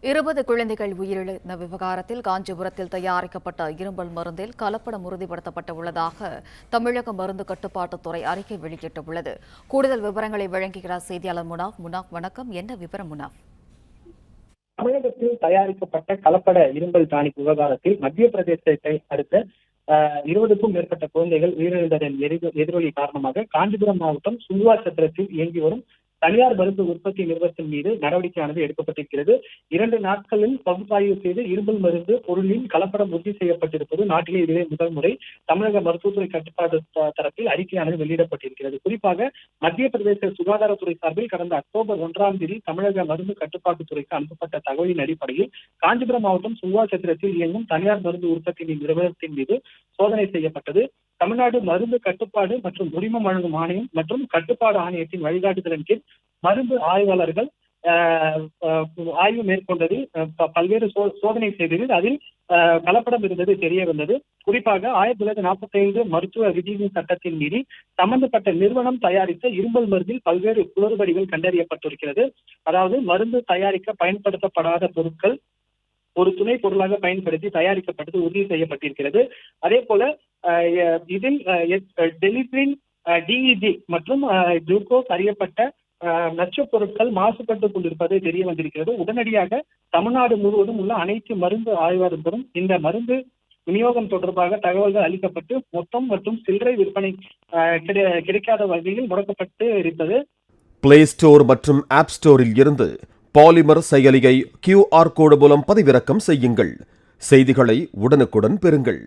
20 குழந்தைகள் உயிரிழந்த விவகாரத்தில் காஞ்சிபுரத்தில் தயாரிக்கப்பட்ட இருமல் மருந்தில் கலப்படம் உறுதிப்படுத்தப்பட்டுள்ளதாக தமிழக மருந்து கட்டுப்பாட்டுத்துறை அறிக்கை வெளியிட்டுள்ளது. கூடுதல் விவரங்களை வழங்குகிறார் செய்தியாளர் முனாஃப். வணக்கம். என்ன விவரம் முனாஃப்? தமிழகத்தில் தயாரிக்கப்பட்ட கலப்பட இரும்பல் டானிக் விவகாரத்தில் மத்திய பிரதேசத்தை அடுத்த 20க்கும் மேற்பட்ட குழந்தைகள் உயிரிழந்ததன் எதிரொலி காரணமாக காஞ்சிபுரம் மாவட்டம் சுங்குவா சத்திரத்தில் இயங்கி வரும் தனியார் மருந்து உற்பத்தி நிறுவனத்தின் மீது நடவடிக்கையானது எடுக்கப்பட்டிருக்கிறது. 2 நாட்களில் பகுப்பாய்வு செய்து இரும்பல் மருந்து பொருளின் கலப்படம் உறுதி செய்யப்பட்டிருப்பது நாட்டிலே இதுவே முதல் முறை தமிழக மருத்துவத்துறை கட்டுப்பாடு தரப்பில் அறிக்கையானது வெளியிடப்பட்டிருக்கிறது. குறிப்பாக மத்திய பிரதேச சுகாதாரத்துறை சார்பில் கடந்த அக்டோபர் 1ஆம் தேதி தமிழக மருந்து கட்டுப்பாட்டுத்துறைக்கு அனுப்பப்பட்ட தகவலின் அடிப்படையில் காஞ்சிபுரம் மாவட்டம் சுங்குவா சத்திரத்தில் இயங்கும் தனியார் மருந்து உற்பத்தி நிறுவனத்தின் மீது சோதனை செய்யப்பட்டது. தமிழ்நாடு மருந்து கட்டுப்பாடு மற்றும் உரிமம் வழங்கும் ஆணையம் மற்றும் கட்டுப்பாடு ஆணையத்தின் வழிகாட்டுதலின் கீழ் மருந்து ஆய்வாளர்கள் ஆய்வு மேற்கொண்டதில் பல்வேறு சோதனை செய்ததில் அதில் கலப்படம் இருந்தது தெரிய வந்தது. குறிப்பாக 1945 மருத்துவ விதியின் சட்டத்தின் மீறி சம்பந்தப்பட்ட நிறுவனம் தயாரித்த இரும்பல் மருந்தில் பல்வேறு குளறுபடிகள் கண்டறியப்பட்டிருக்கிறது. அதாவது மருந்து தயாரிக்க பயன்படுத்தப்படாத பொருட்கள் ஒரு துணை பொருளாக பயன்படுத்தி தயாரிக்கப்பட்டது உறுதி செய்யப்பட்டிருக்கிறது. அதே போல இதில் டெலிப்ரின், டிஇஜி மற்றும் குளுக்கோஸ் அறியப்பட்ட நச்சுப் பொருட்கள் மாசுபட்டுக் கொண்டிருப்பது தெரிய வந்திருக்கிறது. உடனடியாக தமிழ்நாடு முழுவதும் உள்ள அனைத்து மருந்து ஆய்வாளர்களும் இந்த மருந்து விநியோகம் தொடர்பாக தகவல்கள் அளிக்கப்பட்டு மொத்தம் மற்றும் சில்லறை விற்பனை கிடைக்காத வகையில் முடக்கப்பட்டு இருந்தது. பிளே ஸ்டோர் மற்றும் ஆப் ஸ்டோரில் இருந்து பாலிமர் செயலியை QR கோடு மூலம் பதிவிறக்கம் செய்யுங்கள். செய்திகளை உடனுக்குடன் பெறுங்கள்.